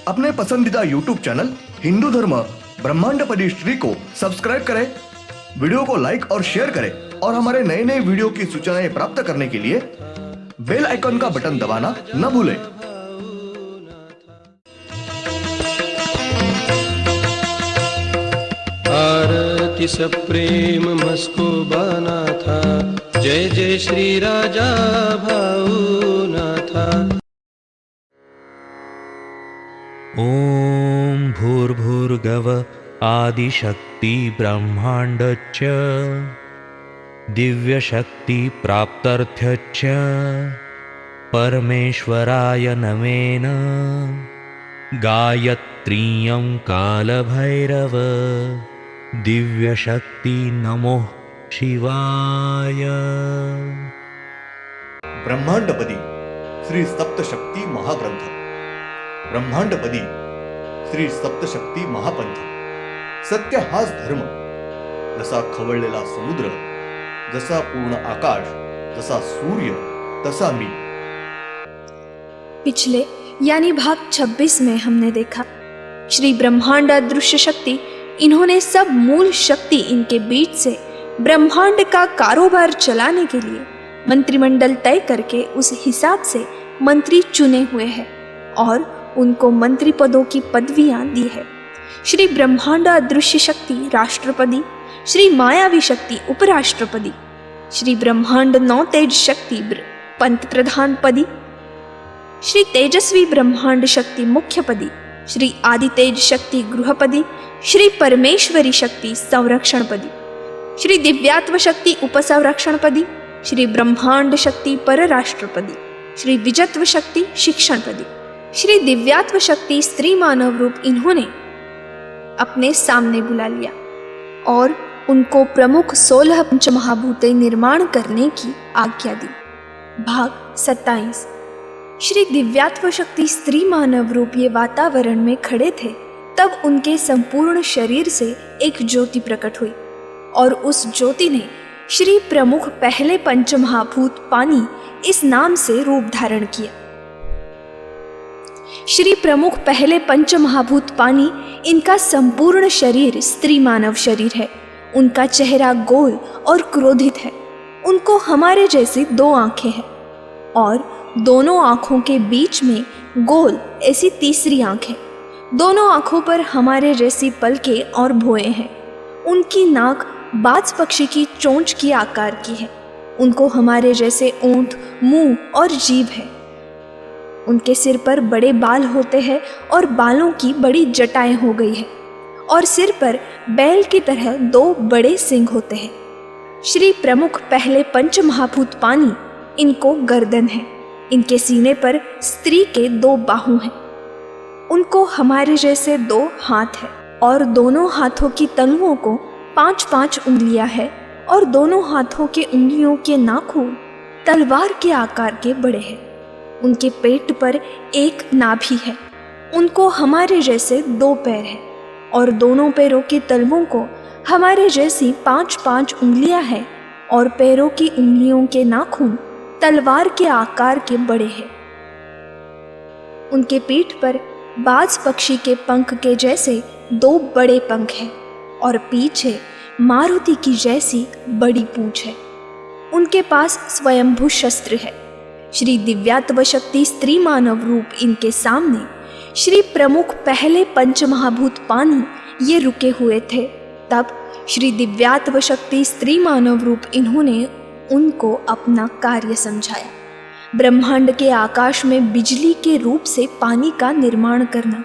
अपने पसंदीदा YouTube channel Hindu धर्म ब्रह्मांडपदी श्री को सब्सक्राइब करें, वीडियो को लाइक और शेयर करें और हमारे नए नए वीडियो की सूचनाएं प्राप्त करने के लिए बेल आइकन का बटन दबाना न भूलें। आरती सप्रेम मस्को बना था, जय जय श्री राजा भाऊनाथा। ॐ भूर्भुर्गव आदिशक्ति ब्रह्माण्डच्च दिव्यशक्ति प्राप्त्यर्थच्च परमेश्वराय नमेन गायत्रीयं कालभैरव दिव्यशक्ति नमो शिवाय। ब्रह्मांडपदी श्री सप्तशक्ती महाग्रंथ, ब्रह्मांडपदी श्री सप्तशक्ती महापंथ। सत्य हाच धर्म, जसा खवळलेला समुद्र, जसा पूर्ण आकाश, जसा सूर्य, तसा मी। पिछले यानी भाग 26 में हमने देखा श्री ब्रह्मांड अदृश्य शक्ति, इन्होंने सब मूल शक्ति इनके बीच से ब्रह्मांड का कारोबार चलाने के लिए मंत्रिमंडल तय करके उस हिसाब से मंत्री चुने हुए हैं और उनको मंत्री पदों की पदवियां दी है। श्री ब्रह्मांड अदृश्य शक्ति राष्ट्रपति, श्री मायावी शक्ति उपराष्ट्रपति, श्री ब्रह्मांड नौ तेज शक्ति पंत प्रधान पदी, श्री तेजस्वी ब्रह्मांड शक्ति मुख्यपदी, श्री आदि तेज शक्ति गृहपदी, श्री परमेश्वरी शक्ति संरक्षण पदी, श्री दिव्यात्व शक्ति उपसंरक्षण पदी, श्री ब्रह्मांड शक्ति परराष्ट्रपदी, श्री विजत्व शक्ति शिक्षण पदी, श्री दिव्यात्व शक्ति स्त्री मानव रूप इन्होंने अपने सामने बुला लिया और उनको प्रमुख 16 पंचमहाभूते निर्माण करने की आज्ञा दी। भाग 27। श्री दिव्यात्व शक्ति स्त्री मानव रूप ये वातावरण में खड़े थे, तब उनके संपूर्ण शरीर से एक ज्योति प्रकट हुई और उस ज्योति ने श्री प्रमुख पहले पंचमहाभूत पानी इस नाम से रूप धारण किया। श्री प्रमुख पहले पंचमहाभूत पानी, इनका संपूर्ण शरीर स्त्री मानव शरीर है। उनका चेहरा गोल और क्रोधित है। उनको हमारे जैसी 2 आंखें हैं और दोनों आंखों के बीच में गोल ऐसी तीसरी आंख है। दोनों आंखों पर हमारे जैसी पलकें और भौएं हैं। उनकी नाक बाज पक्षी की चोंच की आकार की है। उनको हमारे जैसे ओंठ, मुंह और जीभ है। उनके सिर पर बड़े बाल होते हैं और बालों की बड़ी जटाएं हो गई है और सिर पर बैल की तरह 2 बड़े सींग होते हैं। श्री प्रमुख पहले पंचमहाभूत पानी, इनको गर्दन है। इनके सीने पर स्त्री के 2 बाहु हैं। उनको हमारे जैसे 2 हाथ है और दोनों हाथों की तलुओं को 5-5 उंगलियां है और दोनों हाथों के उंगलियों के नाखून तलवार के आकार के बड़े हैं। उनके पेट पर एक नाभि है। उनको हमारे जैसे 2 पैर हैं और दोनों पैरों के तलवों को हमारे जैसी 5-5 उंगलियां हैं और पैरों की उंगलियों के नाखून तलवार के आकार के बड़े हैं। उनके पीठ पर बाज पक्षी के पंख के जैसे 2 बड़े पंख हैं और पीछे मारुति की जैसी बड़ी पूंछ है। उनके पास स्वयंभू शस्त्र है। श्री दिव्यात्व शक्ति स्त्री मानव रूप इनके सामने श्री प्रमुख पहले पंचमहाभूत पानी ये रुके हुए थे। तब श्री दिव्यात्व शक्ति स्त्री मानव रूप इन्होंने उनको अपना कार्य समझाया। ब्रह्मांड के आकाश में बिजली के रूप से पानी का निर्माण करना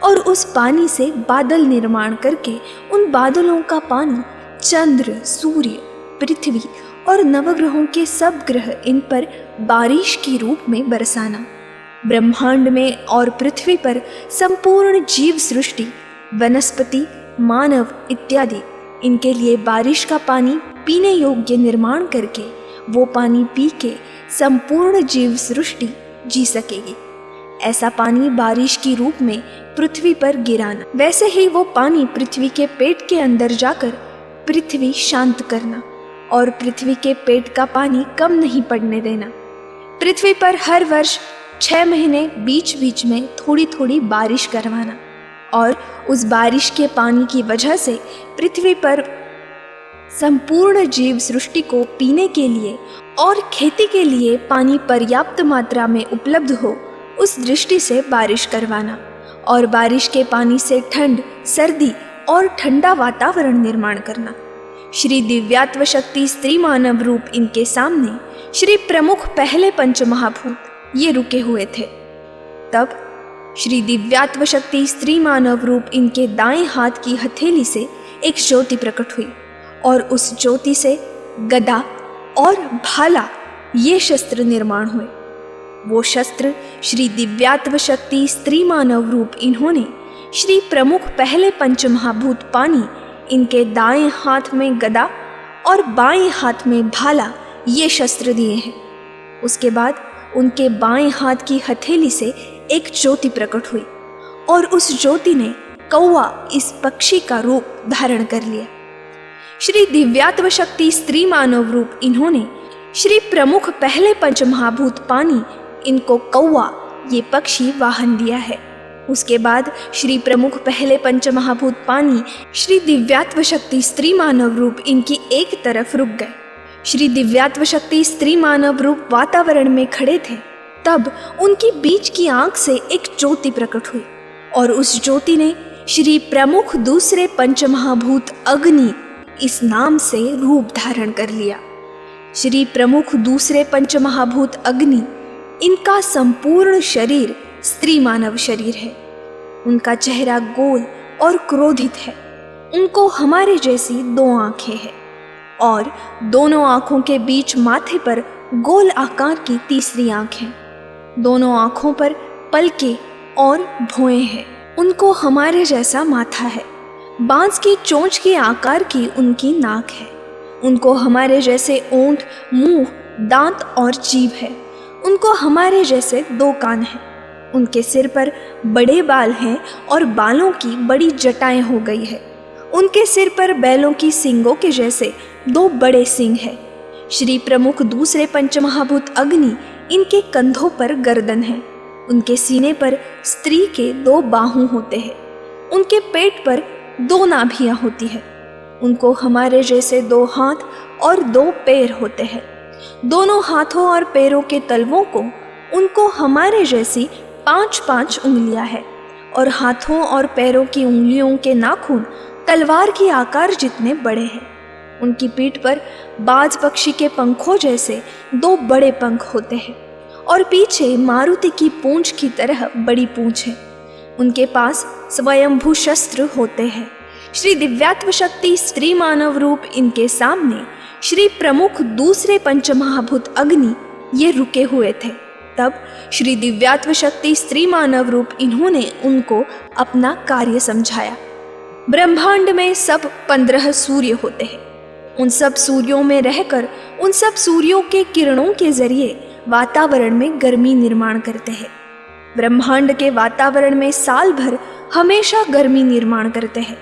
और उस पानी से बादल निर्माण करके उन बादलों का पानी चंद्र, सूर्य, पृथ्वी और नवग्रहों के सब ग्रह इन पर बारिश की रूप में बरसाना। ब्रह्मांड में और पृथ्वी पर संपूर्ण जीव सृष्टि, वनस्पति, मानव इत्यादि, इनके लिए बारिश का पानी पीने योग्य निर्माण करके वो पानी पी के संपूर्ण जीव सृष्टि जी सकेगी। ऐसा पानी बारिश की रूप में पृथ्वी पर गिराना, वैसे ही वो पानी पृथ्वी के पेट के अंदर जाकर पृथ्वी शांत करना और पृथ्वी के पेट का पानी कम नहीं पड़ने देना। पृथ्वी पर हर वर्ष 6 महीने बीच बीच में थोड़ी थोड़ी बारिश करवाना, और उस बारिश के पानी की वजह से पृथ्वी पर संपूर्ण जीव सृष्टि को पीने के लिए और खेती के लिए पानी पर्याप्त मात्रा में उपलब्ध हो, उस दृष्टि से बारिश करवाना, और बारिश के पानी से ठंड, सर्दी और ठंडा वातावरण निर्माण करना। श्री दिव्यात्व शक्ति स्त्री मानव रूप इनके सामने श्री प्रमुख पहले पंचमहाभूत ये रुके हुए थे। तब श्री दिव्यात्व शक्ति स्त्री मानव रूप इनके दाएं हाथ की हथेली से एक ज्योति प्रकट हुई, और उस ज्योति से गदा और भाला ये शस्त्र निर्माण हुए। वो शस्त्र श्री दिव्यात्व शक्ति स्त्री मानव रूप इन्होंने श्री प्रमुख पहले पंचमहाभूत पानी इनके दाएं हाथ में गदा और बाएं हाथ में भाला ये शस्त्र दिए हैं। उसके बाद उनके बाएं हाथ की हथेली से एक ज्योति प्रकट हुई, और उस ज्योति ने कौवा इस पक्षी का रूप धारण कर लिया। श्री दिव्यात्व शक्ति स्त्री मानव रूप इन्होंने श्री प्रमुख पहले पंचमहाभूत पानी इनको कौवा ये पक्षी वाहन दिया है। उसके बाद श्री प्रमुख पहले पंचमहाभूत पानी श्री दिव्यात्व शक्ति स्त्री मानव रूप इनकी एक तरफ रुक गए। श्री दिव्यात्व शक्ति स्त्री मानव रूप वातावरण में खड़े थे। तब उनकी बीच की आंख से एक ज्योति प्रकट हुई, और उस ज्योति ने श्री प्रमुख दूसरे पंचमहाभूत अग्नि इस नाम से रूप धारण कर लिया। श्री प्रमुख दूसरे पंचमहाभूत अग्नि इनका संपूर्ण शरीर स्त्री मानव शरीर है। उनका चेहरा गोल और क्रोधित है। उनको हमारे जैसी 2 आंखें हैं, और दोनों आंखों के बीच माथे पर गोल आकार की तीसरी आंख है। दोनों आंखों पर पलके और भौएं हैं। उनको हमारे जैसा माथा है। बांस की चोंच के आकार की उनकी नाक है। उनको हमारे जैसे ओंठ, मुंह, दांत और जीभ है। उनको हमारे जैसे 2 कान हैं। उनके सिर पर बड़े बाल हैं और बालों की बड़ी जटाएं हो गई है। उनके सिर पर बैलों की सींगों के जैसे 2 बड़े सींग हैं। श्री प्रमुख दूसरे पंचमहाभूत अग्नि इनके कंधों पर गर्दन है। उनके सीने पर स्त्री के 2 बाहु होते हैं। उनके पेट पर 2 नाभियां होती है। उनको हमारे जैसे 2 हाथ और 2 पैर होते हैं। दोनों हाथों और पैरों के तलवों को उनको हमारे जैसी 5-5 उंगलियां हैं, और हाथों और पैरों की उंगलियों के नाखून तलवार के आकार जितने बड़े हैं। उनकी पीठ पर बाज पक्षी के पंखों जैसे 2 बड़े पंख होते हैं, और पीछे मारुति की पूंछ की तरह बड़ी पूंछ है। उनके पास स्वयंभू शस्त्र होते हैं। श्री दिव्यात्व शक्ति स्त्री मानव रूप इनके सामने श्री प्रमुख दूसरे पंचमहाभूत अग्नि ये रुके हुए थे। तब श्री दिव्यात्व शक्ति स्त्री मानव रूप इन्होंने उनको अपना कार्य समझाया। ब्रह्मांड में सब 15 सूर्य होते हैं। उन सब सूर्यों में रहकर उन सब सूर्यों के किरणों के जरिए वातावरण में गर्मी निर्माण करते हैं। ब्रह्मांड के वातावरण में साल भर हमेशा गर्मी निर्माण करते हैं,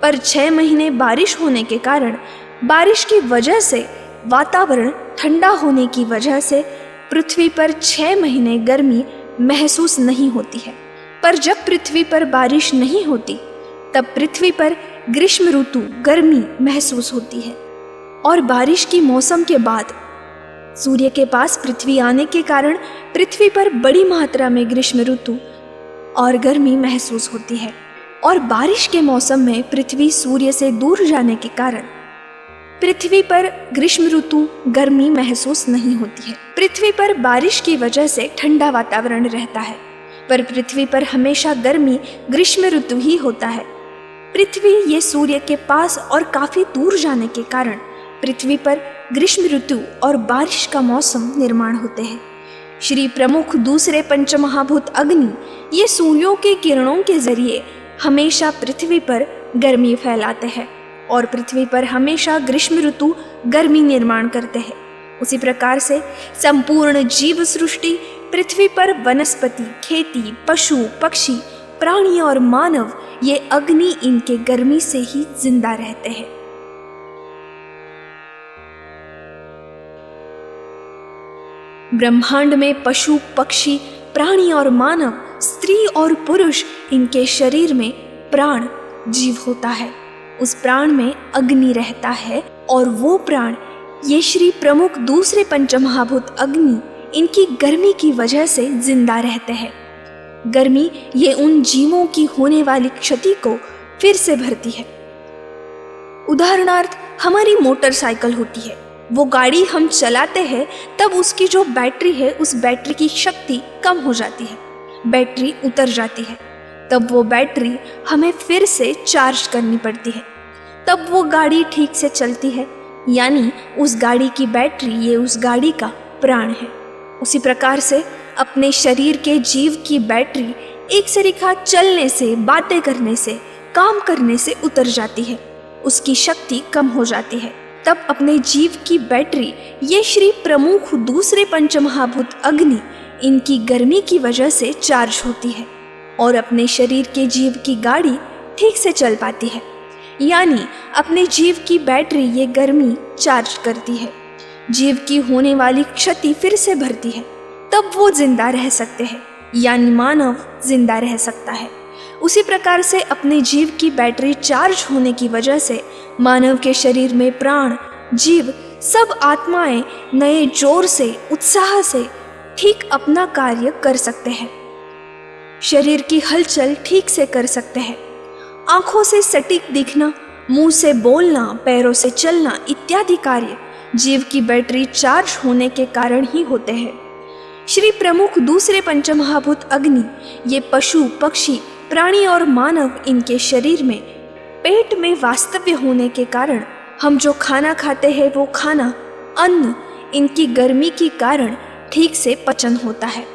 पर 6 महीने बारिश होने के कारण बारिश की वजह से वातावरण ठंडा होने की वजह से पृथ्वी पर 6 महीने गर्मी महसूस नहीं होती है। पर जब पृथ्वी पर बारिश नहीं होती तब पृथ्वी पर ग्रीष्म ऋतु गर्मी महसूस होती है, और बारिश की मौसम के बाद सूर्य के पास पृथ्वी आने के कारण पृथ्वी पर बड़ी मात्रा में ग्रीष्म ऋतु और गर्मी महसूस होती है, और बारिश के मौसम में पृथ्वी सूर्य से दूर जाने के कारण पृथ्वी पर ग्रीष्म ऋतु गर्मी महसूस नहीं होती है। पृथ्वी पर बारिश की वजह से ठंडा वातावरण रहता है, पर पृथ्वी पर हमेशा गर्मी ग्रीष्म ऋतु ही होता है। पृथ्वी ये सूर्य के पास और काफी दूर जाने के कारण पृथ्वी पर ग्रीष्म ऋतु और बारिश का मौसम निर्माण होते हैं। श्री प्रमुख दूसरे पंचमहाभूत अग्नि ये सूर्यों के किरणों के जरिए हमेशा पृथ्वी पर गर्मी फैलाते हैं, और पृथ्वी पर हमेशा ग्रीष्म ऋतु गर्मी निर्माण करते हैं। उसी प्रकार से संपूर्ण जीव सृष्टि पृथ्वी पर वनस्पति, खेती, पशु, पक्षी, प्राणी और मानव ये अग्नि इनके गर्मी से ही जिंदा रहते हैं। ब्रह्मांड में पशु, पक्षी, प्राणी और मानव, स्त्री और पुरुष, इनके शरीर में प्राण जीव होता है। उस प्राण में अग्नि रहता है और वो प्राण ये श्री प्रमुख दूसरे पंचमहाभूत अग्नि इनकी गर्मी की वजह से जिंदा रहते हैं। गर्मी ये उन जीवों की होने वाली क्षति को फिर से भरती है। उदाहरणार्थ हमारी मोटरसाइकिल होती है, वो गाड़ी हम चलाते हैं तब उसकी जो बैटरी है उस बैटरी की शक्ति कम हो जाती है, बैटरी उतर जाती है, तब वो बैटरी हमें फिर से चार्ज करनी पड़ती है, तब वो गाड़ी ठीक से चलती है। यानी उस गाड़ी की बैटरी ये उस गाड़ी का प्राण है। उसी प्रकार से अपने शरीर के जीव की बैटरी एक सरीखा चलने से, बातें करने से, काम करने से उतर जाती है, उसकी शक्ति कम हो जाती है। तब अपने जीव की बैटरी ये श्री प्रमुख दूसरे पंचमहाभूत अग्नि इनकी गर्मी की वजह से चार्ज होती है और अपने शरीर के जीव की गाड़ी ठीक से चल पाती है। यानी अपने जीव की बैटरी ये गर्मी चार्ज करती है, जीव की होने वाली क्षति फिर से भरती है, तब वो जिंदा रह सकते हैं, यानी मानव जिंदा रह सकता है। उसी प्रकार से अपने जीव की बैटरी चार्ज होने की वजह से मानव के शरीर में प्राण, जीव, सब आत्माएं नए जोर से, उत्साह से ठीक अपना कार्य कर सकते हैं। शरीर की हलचल ठीक से कर सकते हैं। आंखों से सटीक दिखना, मुंह से बोलना, पैरों से चलना इत्यादि कार्य जीव की बैटरी चार्ज होने के कारण ही होते हैं। श्री प्रमुख दूसरे पंचमहाभूत अग्नि ये पशु, पक्षी, प्राणी और मानव इनके शरीर में पेट में वास्तव्य होने के कारण हम जो खाना खाते हैं वो खाना, अन्न इनकी गर्मी के कारण ठीक से पचन होता है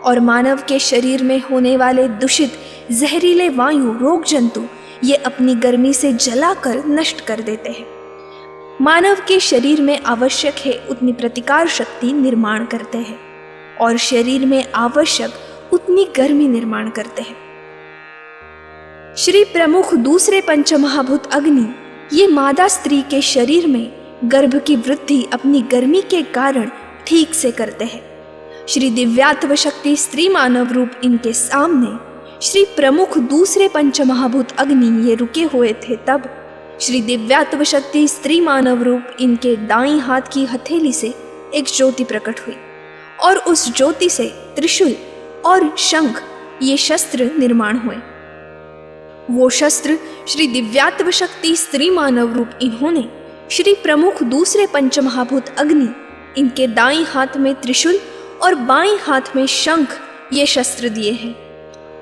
और मानव के शरीर में होने वाले दूषित जहरीले वायु, रोग जंतु ये अपनी गर्मी से जलाकर नष्ट कर देते हैं। मानव के शरीर में आवश्यक है उतनी प्रतिकार शक्ति निर्माण करते हैं और शरीर में आवश्यक उतनी गर्मी निर्माण करते हैं। श्री प्रमुख दूसरे पंचमहाभूत अग्नि ये मादा स्त्री के शरीर में गर्भ की वृद्धि अपनी गर्मी के कारण ठीक से करते हैं। श्री दिव्यात्व शक्ति स्त्री मानव रूप इनके सामने श्री प्रमुख दूसरे पंचमहाभूत अग्नि ये रुके हुए थे, तब श्री दिव्यात्व शक्ति स्त्री मानव रूप इनके दाईं हाथ की हथेली से एक ज्योति प्रकट हुई और उस ज्योति से त्रिशूल और शंख ये शस्त्र निर्माण हुए। वो शस्त्र श्री दिव्यात्व शक्ति स्त्री मानव रूप इन्होंने श्री प्रमुख दूसरे पंचमहाभूत अग्नि इनके दाईं हाथ में त्रिशूल और बाईं हाथ में शंख ये शस्त्र दिए हैं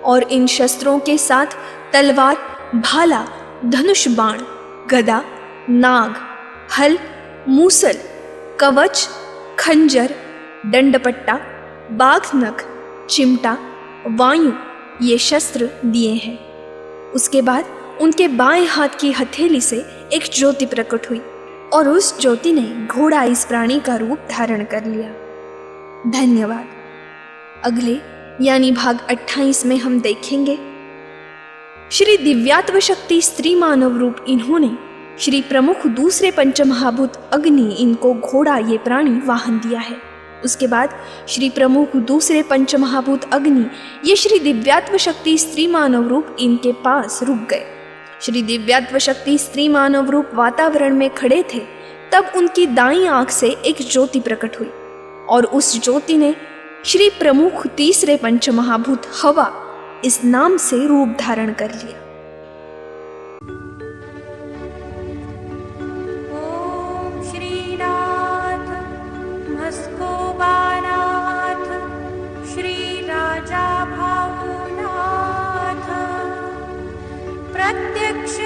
और इन शस्त्रों के साथ तलवार, भाला, धनुष बाण, गदा, नाग, हल, मूसल, कवच, खंजर, दंडपट्टा, बाघ नख, चिमटा, वायु ये शस्त्र दिए हैं। उसके बाद उनके बाएं हाथ की हथेली से एक ज्योति प्रकट हुई और उस ज्योति ने घोड़ा इस प्राणी का रूप धारण कर लिया। धन्यवाद। अगले यानी भाग 28 में हम देखेंगे श्री दिव्यात्व शक्ति स्त्री मानव रूप इन्होंने श्री प्रमुख दूसरे पंचमहाभूत अग्नि इनको घोड़ा ये प्राणी वाहन दिया है। उसके बाद श्री प्रमुख दूसरे पंचमहाभूत अग्नि ये श्री दिव्यात्व शक्ति स्त्री मानव रूप इनके पास रुक गए। श्री दिव्यात्व शक्ति स्त्री मानव रूप वातावरण में खड़े थे, तब उनकी दाईं आंख से एक ज्योति प्रकट हुई और उस ज्योति ने श्री प्रमुख तीसरे पंचमहाभूत हवा इस नाम से रूप धारण कर लिया। ओम श्रीनाथ मस्कोबानाथ श्री राजा भावनाथ प्रत्यक्ष